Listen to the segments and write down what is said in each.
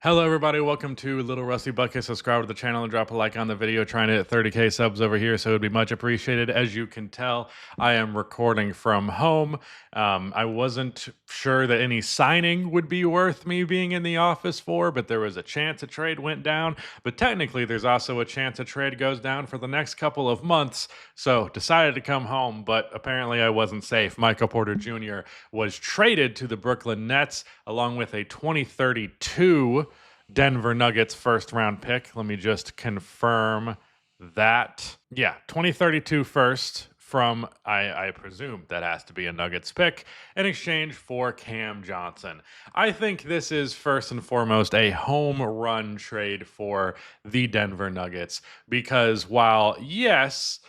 Hello, everybody. Welcome to Little Rusty Bucket. Subscribe to the channel and drop a like on the video. Trying to hit 30K subs over here, so it would be much appreciated. As you can tell, I am recording from home. I wasn't sure that any signing would be worth me being in the office for, but there was a chance a trade went down. But technically, there's also a chance a trade goes down for the next couple of months. So decided to come home, but apparently I wasn't safe. Michael Porter Jr. was traded to the Brooklyn Nets along with a 2032 Denver Nuggets first round pick. Let me just confirm that. Yeah, 2032 first from, I presume that has to be a Nuggets pick, in exchange for Cam Johnson. I think this is first and foremost a home run trade for the Denver Nuggets because while, yes,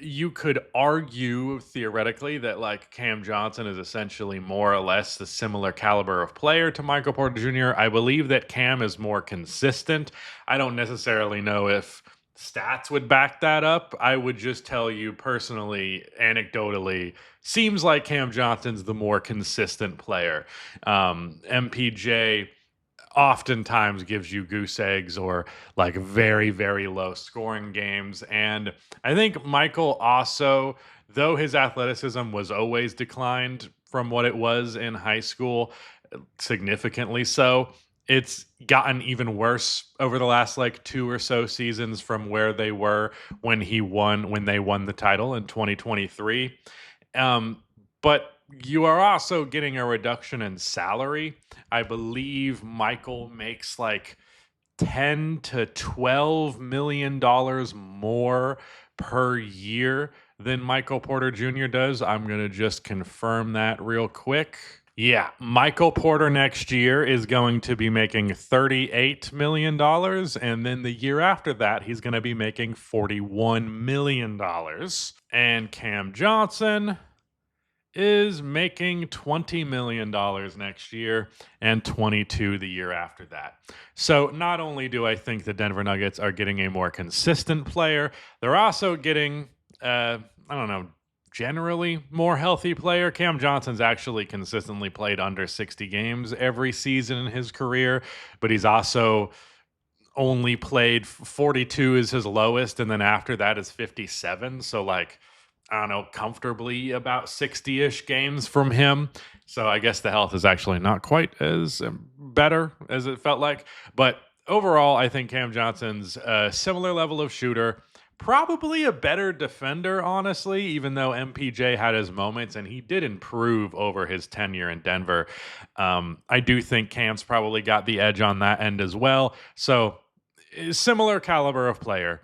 you could argue theoretically that like Cam Johnson is essentially more or less the similar caliber of player to Michael Porter Jr. I believe that Cam is more consistent. I don't necessarily know if stats would back that up. I would just tell you personally, anecdotally, seems like Cam Johnson's the more consistent player. MPJ oftentimes gives you goose eggs or like very, very low scoring games. And I think Michael also, though his athleticism was always declined from what it was in high school, significantly so, it's gotten even worse over the last like two or so seasons from where they were when they won the title in 2023. But you are also getting a reduction in salary. I believe Michael makes like 10 to 12 million dollars more per year than Michael Porter Jr. does. I'm going to just confirm that real quick. Yeah, Michael Porter next year is going to be making $38 million dollars, and then the year after that, he's going to be making $41 million dollars. And Cam Johnson is making $20 million dollars next year and 22 the year after that. So not only do I think the Denver Nuggets are getting a more consistent player, they're also getting, I don't know, generally more healthy player. Cam Johnson's actually consistently played under 60 games every season in his career, but he's also only played 42 is his lowest, and then after that is 57. So like, I don't know, comfortably about 60-ish games from him. So I guess the health is actually not quite as better as it felt like. But overall, I think Cam Johnson's a similar level of shooter, probably a better defender, honestly, even though MPJ had his moments and he did improve over his tenure in Denver. I do think Cam's probably got the edge on that end as well. So similar caliber of player.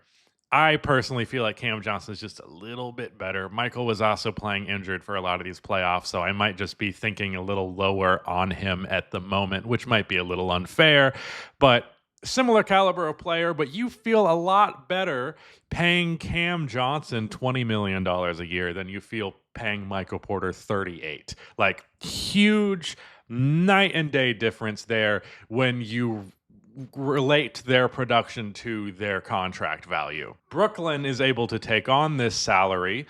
I personally feel like Cam Johnson is just a little bit better. Michael was also playing injured for a lot of these playoffs, so I might just be thinking a little lower on him at the moment, which might be a little unfair, but similar caliber of player, but you feel a lot better paying Cam Johnson $20 million dollars a year than you feel paying Michael Porter 38. Like huge night and day difference there when you relate their production to their contract value. Brooklyn is able to take on this salary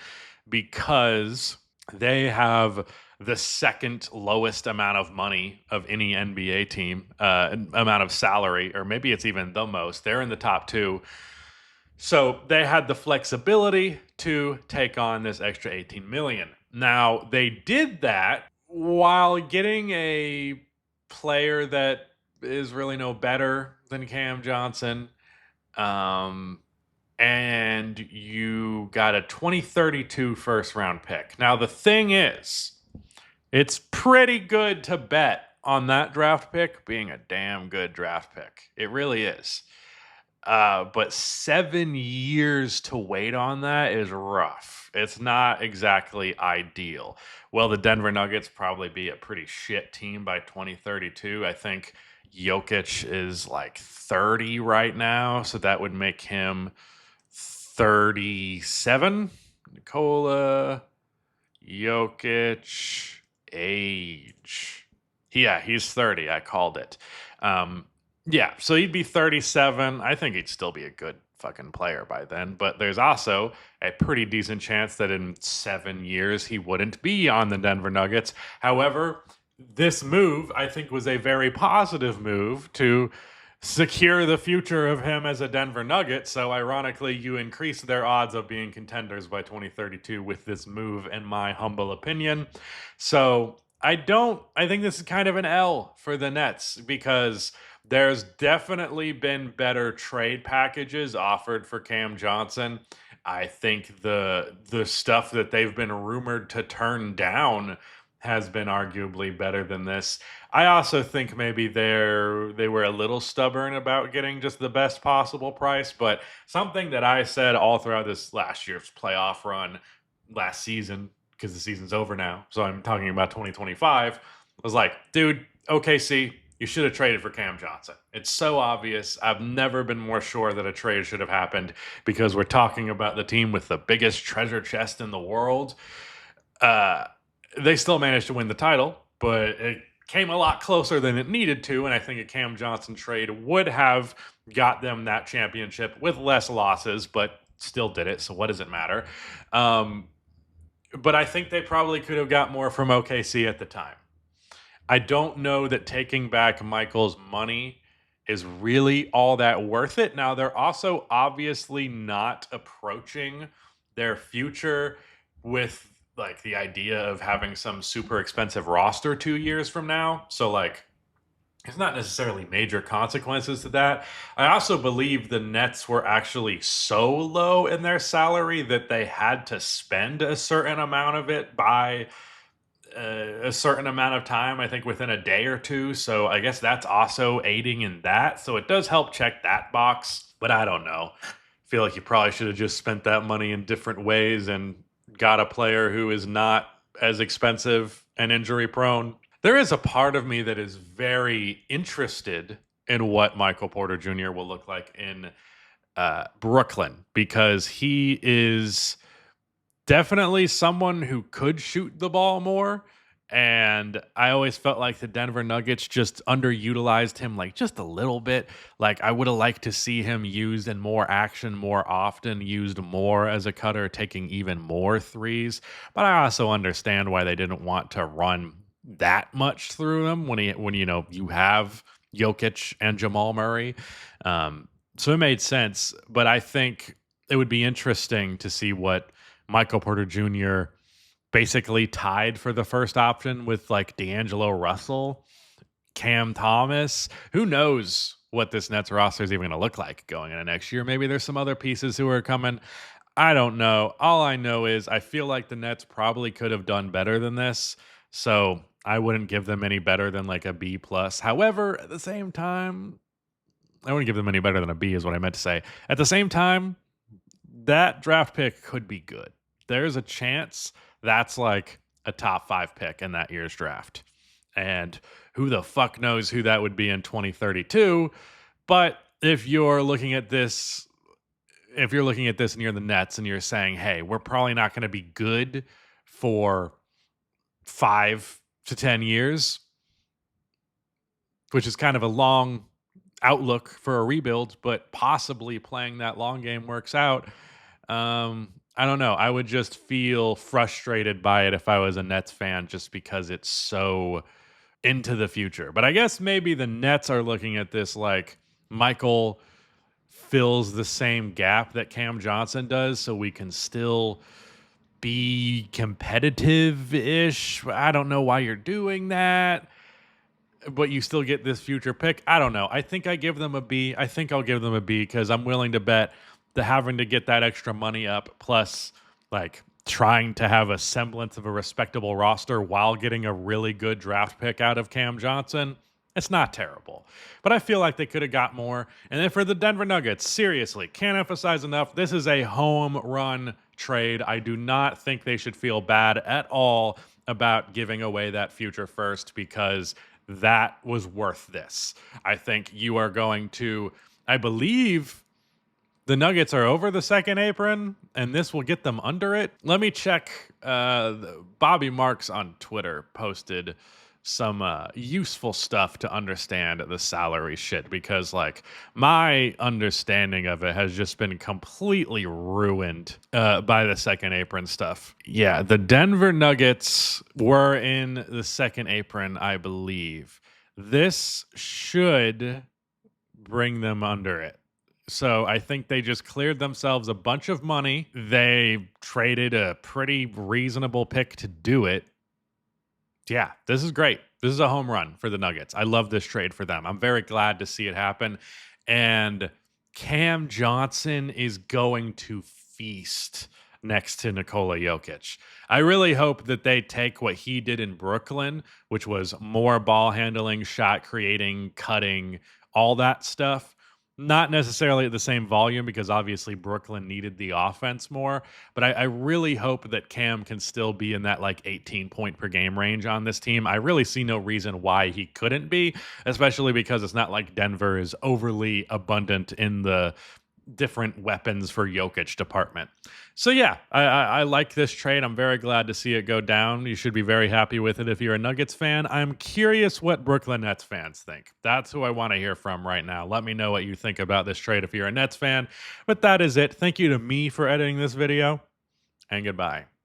because they have the second lowest amount of money of any NBA team, amount of salary, or maybe it's even the most. They're in the top two. So they had the flexibility to take on this extra 18 million. Now, they did that while getting a player that is really no better than Cam Johnson. And you got a 2032 first round pick. Now, the thing is, it's pretty good to bet on that draft pick being a damn good draft pick. It really is. But 7 years to wait on that is rough. It's not exactly ideal. Well, the Denver Nuggets probably be a pretty shit team by 2032. I think Jokic is like 30 right now, so that would make him 37. Nikola Jokic age. Yeah, he's 30. I called it. Yeah, so he'd be 37. I think he'd still be a good fucking player by then. But there's also a pretty decent chance that in 7 years he wouldn't be on the Denver Nuggets. However, this move, I think, was a very positive move to secure the future of him as a Denver Nugget. So ironically, you increase their odds of being contenders by 2032 with this move, in my humble opinion. So I think this is kind of an L for the Nets because there's definitely been better trade packages offered for Cam Johnson. I think the stuff that they've been rumored to turn down has been arguably better than this. I also think maybe they were a little stubborn about getting just the best possible price, but something that I said all throughout this last year's playoff run last season, because the season's over now, so I'm talking about 2025, was like, dude, OKC, you should have traded for Cam Johnson. It's so obvious. I've never been more sure that a trade should have happened because we're talking about the team with the biggest treasure chest in the world. They still managed to win the title, but it came a lot closer than it needed to, and I think a Cam Johnson trade would have got them that championship with less losses, but still did it, so what does it matter? But I think they probably could have got more from OKC at the time. I don't know that taking back Michael's money is really all that worth it. Now, they're also obviously not approaching their future with like the idea of having some super expensive roster 2 years from now. So like there's not necessarily major consequences to that. I also believe the Nets were actually so low in their salary that they had to spend a certain amount of it by a certain amount of time, I think within a day or two. So I guess that's also aiding in that. So it does help check that box, but I don't know. I feel like you probably should have just spent that money in different ways and got a player who is not as expensive and injury prone. There is a part of me that is very interested in what Michael Porter Jr. will look like in Brooklyn because he is definitely someone who could shoot the ball more. And I always felt like the Denver Nuggets just underutilized him like just a little bit. Like I would have liked to see him used in more action more often, used more as a cutter, taking even more threes. But I also understand why they didn't want to run that much through him when you have Jokic and Jamal Murray. So it made sense. But I think it would be interesting to see what Michael Porter Jr. basically tied for the first option with like D'Angelo Russell, Cam Thomas. Who knows what this Nets roster is even going to look like going into next year? Maybe there's some other pieces who are coming. I don't know. All I know is I feel like the Nets probably could have done better than this. So I wouldn't give them any better than like a B plus. However, at the same time, I wouldn't give them any better than a B is what I meant to say. At the same time, that draft pick could be good. There's a chance that's like a top 5 pick in that year's draft. And who the fuck knows who that would be in 2032. But if you're looking at this and you're the Nets and you're saying, hey, we're probably not going to be good for 5 to 10 years, which is kind of a long outlook for a rebuild, but possibly playing that long game works out. I don't know. I would just feel frustrated by it if I was a Nets fan just because it's so into the future. But I guess maybe the Nets are looking at this like Michael fills the same gap that Cam Johnson does so we can still be competitive-ish. I don't know why you're doing that, but you still get this future pick. I don't know. I think I give them a B. I think I'll give them a B because I'm willing to bet the having to get that extra money up plus like trying to have a semblance of a respectable roster while getting a really good draft pick out of Cam Johnson, it's not terrible. But I feel like they could have got more. And then for the Denver Nuggets, seriously, can't emphasize enough, this is a home run trade. I do not think they should feel bad at all about giving away that future first because that was worth this. I think you are going to, I believe the Nuggets are over the second apron, and this will get them under it. Let me check. Bobby Marks on Twitter posted some useful stuff to understand the salary shit because, like, my understanding of it has just been completely ruined by the second apron stuff. Yeah, the Denver Nuggets were in the second apron, I believe. This should bring them under it. So I think they just cleared themselves a bunch of money. They traded a pretty reasonable pick to do it. Yeah, this is great. This is a home run for the Nuggets. I love this trade for them. I'm very glad to see it happen. And Cam Johnson is going to feast next to Nikola Jokic. I really hope that they take what he did in Brooklyn, which was more ball handling, shot creating, cutting, all that stuff. Not necessarily at the same volume because obviously Brooklyn needed the offense more, but I really hope that Cam can still be in that like 18 point per game range on this team. I really see no reason why he couldn't be, especially because it's not like Denver is overly abundant in the different weapons for Jokic department. So yeah, I like this trade. I'm very glad to see it go down. You should be very happy with it if you're a Nuggets fan. I'm curious what Brooklyn Nets fans think. That's who I want to hear from right now. Let me know what you think about this trade if you're a Nets fan. But that is it. Thank you to me for editing this video, and goodbye.